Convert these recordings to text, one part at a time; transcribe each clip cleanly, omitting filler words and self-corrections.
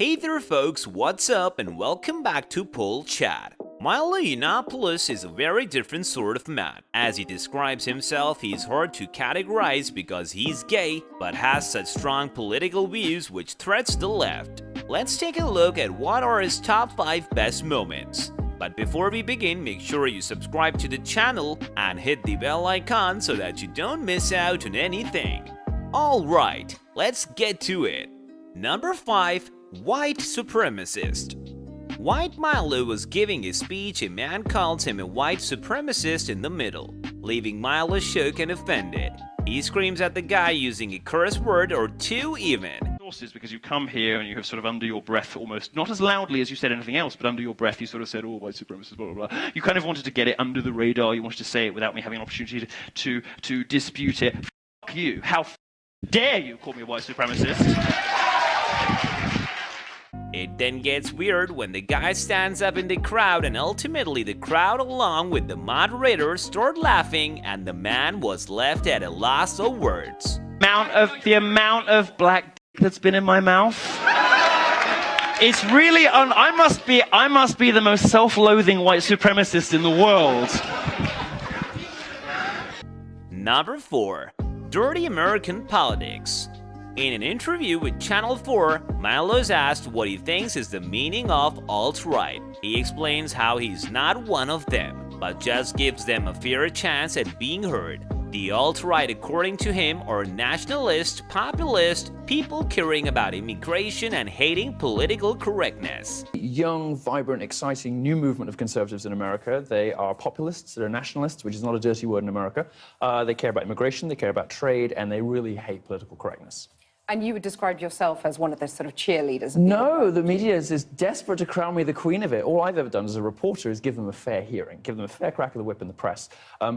Hey there folks, what's up and welcome back to Poll Chat. Milo Yiannapolous is a very different sort of man. As he describes himself, he's hard to categorize because he's gay, but has such strong political views which threats the left. Let's take a look at what are his top 5 best moments. But before we begin, make sure you subscribe to the channel and hit the bell icon so that you don't miss out on anything. Alright, let's get to it. Number 5. White supremacist. White Milo was giving a speech. A man calls him a white supremacist in the middle, leaving Milo shook and offended. He screams at the guy using a curse word or two even. Because you come here and you have sort of under your breath, almost not as loudly as you said anything else, but under your breath you sort of said, "Oh, white supremacists, blah blah blah." You kind of wanted to get it under the radar. You wanted to say it without me having an opportunity to dispute it. Fuck you! How dare you call me a white supremacist? It then gets weird when the guy stands up in the crowd and ultimately the crowd along with the moderator start laughing and the man was left at a loss of words. The amount of black dick that's been in my mouth. It's really I must be the most self-loathing white supremacist in the world. Number 4. Dirty American politics. In an interview with Channel 4, Milo's asked what he thinks is the meaning of alt-right. He explains how he's not one of them, but just gives them a fair chance at being heard. The alt-right, according to him, are nationalist, populist, people caring about immigration and hating political correctness. Young, vibrant, exciting new movement of conservatives in America. They are populists, they're nationalists, which is not a dirty word in America. They care about immigration, they care about trade, and they really hate political correctness. And you would describe yourself as one of the sort of cheerleaders? No, the media is desperate to crown me the queen of it. All I've ever done as a reporter is give them a fair hearing, give them a fair crack of the whip in the press.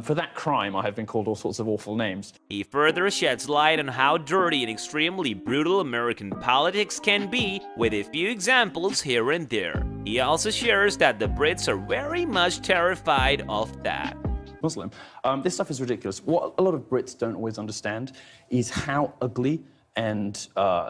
For that crime, I have been called all sorts of awful names. He further sheds light on how dirty and extremely brutal American politics can be, with a few examples here and there. He also shares that the Brits are very much terrified of that. Muslim. This stuff is ridiculous. What a lot of Brits don't always understand is how ugly and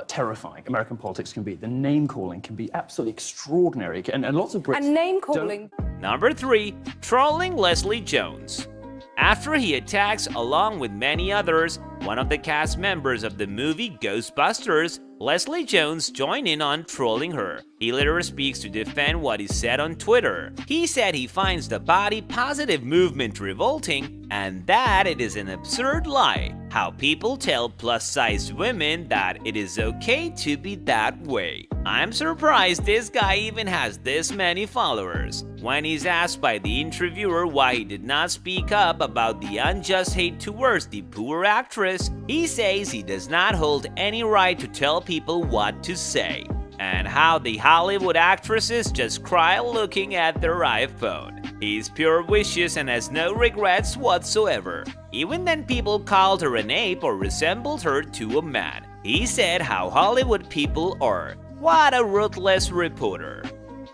terrifying American politics can be. The name-calling can be absolutely extraordinary, and lots of Brits... And name-calling? Number 3. Trolling Leslie Jones. After he attacks, along with many others, one of the cast members of the movie Ghostbusters, Leslie Jones joined in on trolling her. He later speaks to defend what he said on Twitter. He said he finds the body positive movement revolting and that it is an absurd lie. How people tell plus-sized women that it is okay to be that way. I'm surprised this guy even has this many followers. When he's asked by the interviewer why he did not speak up about the unjust hate towards the poor actress, he says he does not hold any right to tell people what to say, and how the Hollywood actresses just cry looking at their iPhone. He's pure vicious and has no regrets whatsoever. Even then people called her an ape or resembled her to a man. He said how Hollywood people are. What a ruthless reporter.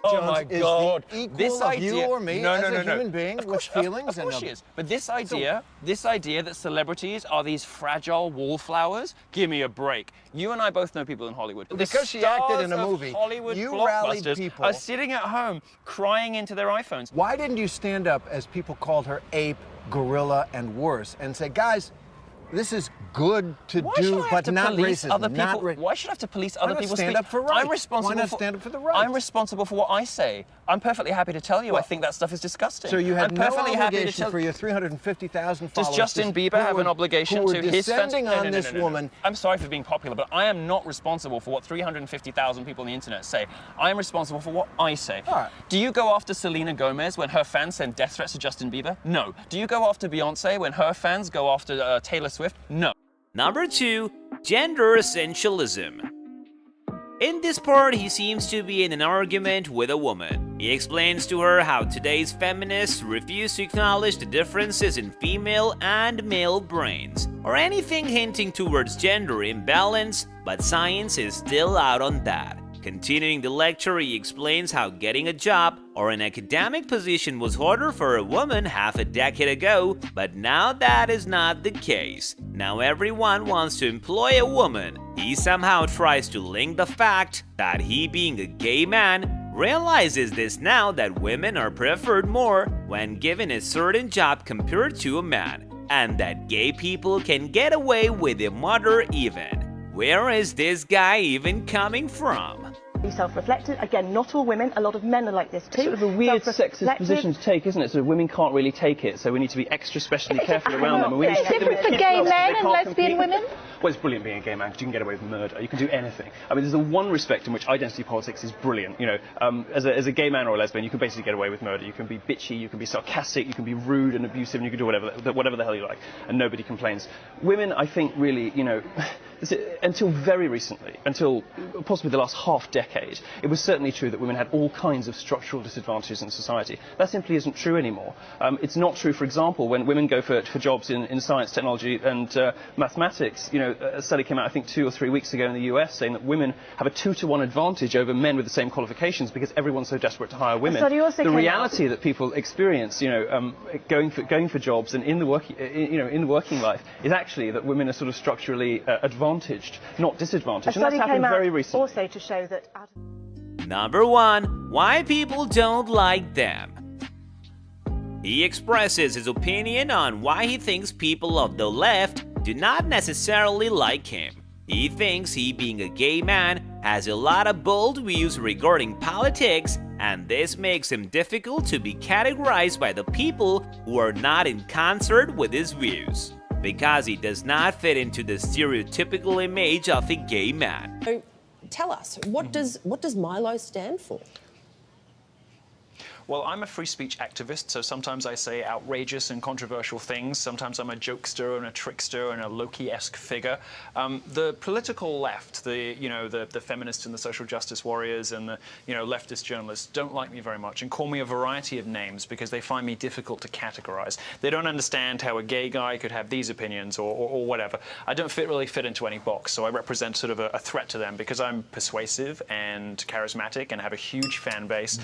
Oh my God! This idea, you or me, no, as no, no, a human being with feelings, of course she is. But this idea that celebrities are these fragile wallflowers, give me a break. You and I both know people in Hollywood. Because she acted in a movie, Hollywood you rallied blockbusters people. are sitting at home crying into their iPhones. Why didn't you stand up as people called her ape, gorilla, and worse, and say, guys, this is good to do, but not racism. Why should I have to police other people's speech? Stand up for rights. I'm responsible. Why not stand up for the rights? I'm responsible for what I say. I'm perfectly happy to tell you I think that stuff is disgusting. So you had I'm no perfectly happy to obligation tell for your 350,000 followers. Does Justin Bieber have an obligation to his fans? Descending on this woman. I'm sorry for being popular, but I am not responsible for what 350,000 people on the internet say. I am responsible for what I say. All right. Do you go after Selena Gomez when her fans send death threats to Justin Bieber? No. Do you go after Beyonce when her fans go after Taylor Swift? No. Number 2. Gender essentialism. In this part, he seems to be in an argument with a woman. He explains to her how today's feminists refuse to acknowledge the differences in female and male brains, or anything hinting towards gender imbalance, but science is still out on that. Continuing the lecture, he explains how getting a job or an academic position was harder for a woman half a decade ago, but now that is not the case. Now everyone wants to employ a woman. He somehow tries to link the fact that he, being a gay man, realizes this now that women are preferred more when given a certain job compared to a man, and that gay people can get away with a murder even. Where is this guy even coming from? Be self-reflected. Again, not all women, a lot of men are like this too. Sort of a weird sexist position to take, isn't it? So women can't really take it, so we need to be extra specially careful around them. And we need to treat them with for gay gloves so men they and can't lesbian compete. women? Well, it's brilliant being a gay man because you can get away with murder. You can do anything. I mean, there's the one respect in which identity politics is brilliant. You know, as a gay man or a lesbian, you can basically get away with murder. You can be bitchy, you can be sarcastic, you can be rude and abusive, and you can do whatever the hell you like, and nobody complains. Women, I think, really, you know, until very recently, until possibly the last half decade, it was certainly true that women had all kinds of structural disadvantages in society. That simply isn't true anymore. It's not true, for example, when women go for jobs in science, technology, and mathematics. You know, a study came out, I think, 2 or 3 weeks ago in the US, saying that women have a 2-to-1 advantage over men with the same qualifications because everyone's so desperate to hire women. The reality that people experience, you know, going for jobs and in the working life is actually that women are sort of structurally advantaged, not disadvantaged. And that's happened very recently. Also to show that. Number 1. Why people don't like them. He expresses his opinion on why he thinks people of the left do not necessarily like him. He thinks he, being a gay man, has a lot of bold views regarding politics, and this makes him difficult to be categorized by the people who are not in concert with his views, because he does not fit into the stereotypical image of a gay man. So tell us, what does Milo stand for? Well, I'm a free speech activist, so sometimes I say outrageous and controversial things. Sometimes I'm a jokester and a trickster and a Loki-esque figure. The political left, the feminists and the social justice warriors and the leftist journalists don't like me very much and call me a variety of names because they find me difficult to categorize. They don't understand how a gay guy could have these opinions or whatever. I don't really fit into any box, so I represent sort of a threat to them because I'm persuasive and charismatic and have a huge fan base.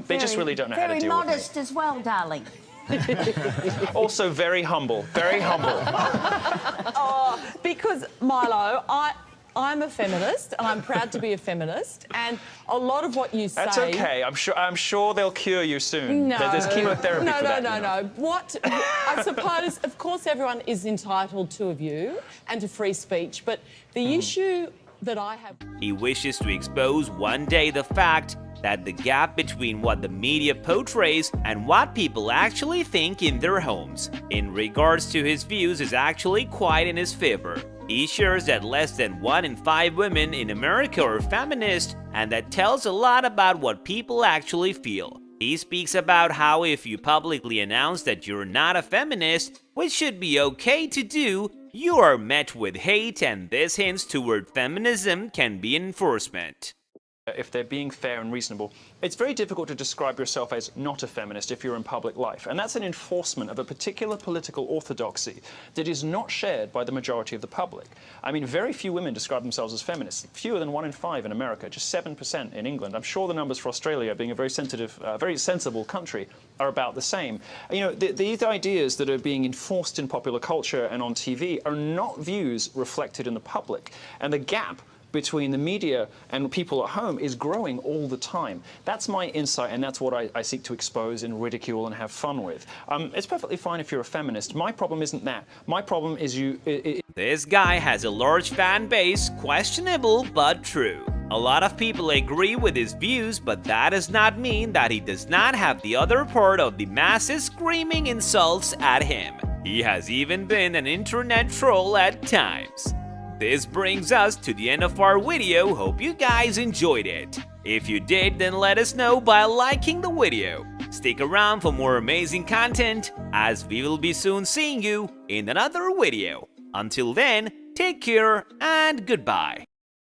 They just really don't know how to deal with me. Very modest as well, darling. Also very humble, very humble. Because, Milo, I'm a feminist, and I'm proud to be a feminist, and a lot of what you say... That's okay. I'm sure they'll cure you soon. No. There's chemotherapy for that. No. What, I suppose, of course, everyone is entitled to a view and to free speech, but the issue that I have... He wishes to expose one day the fact that the gap between what the media portrays and what people actually think in their homes in regards to his views is actually quite in his favor. He shares that less than 1 in 5 women in America are feminist, and that tells a lot about what people actually feel. He speaks about how if you publicly announce that you're not a feminist, which should be okay to do, you are met with hate, and this hints toward feminism can be enforcement. If they're being fair and reasonable, it's very difficult to describe yourself as not a feminist if you're in public life. And that's an enforcement of a particular political orthodoxy that is not shared by the majority of the public. I mean, very few women describe themselves as feminists. Fewer than 1 in 5 in America, just 7% in England. I'm sure the numbers for Australia, being a very sensible country, are about the same. You know, these ideas that are being enforced in popular culture and on TV are not views reflected in the public. And the gap between the media and people at home is growing all the time. That's my insight, and that's what I seek to expose and ridicule and have fun with. It's perfectly fine if you're a feminist. My problem isn't that. My problem is This guy has a large fan base, questionable but true. A lot of people agree with his views, but that does not mean that he does not have the other part of the masses screaming insults at him. He has even been an internet troll at times. This brings us to the end of our video. Hope you guys enjoyed it. If you did, then let us know by liking the video. Stick around for more amazing content, as we will be soon seeing you in another video. Until then, take care and goodbye.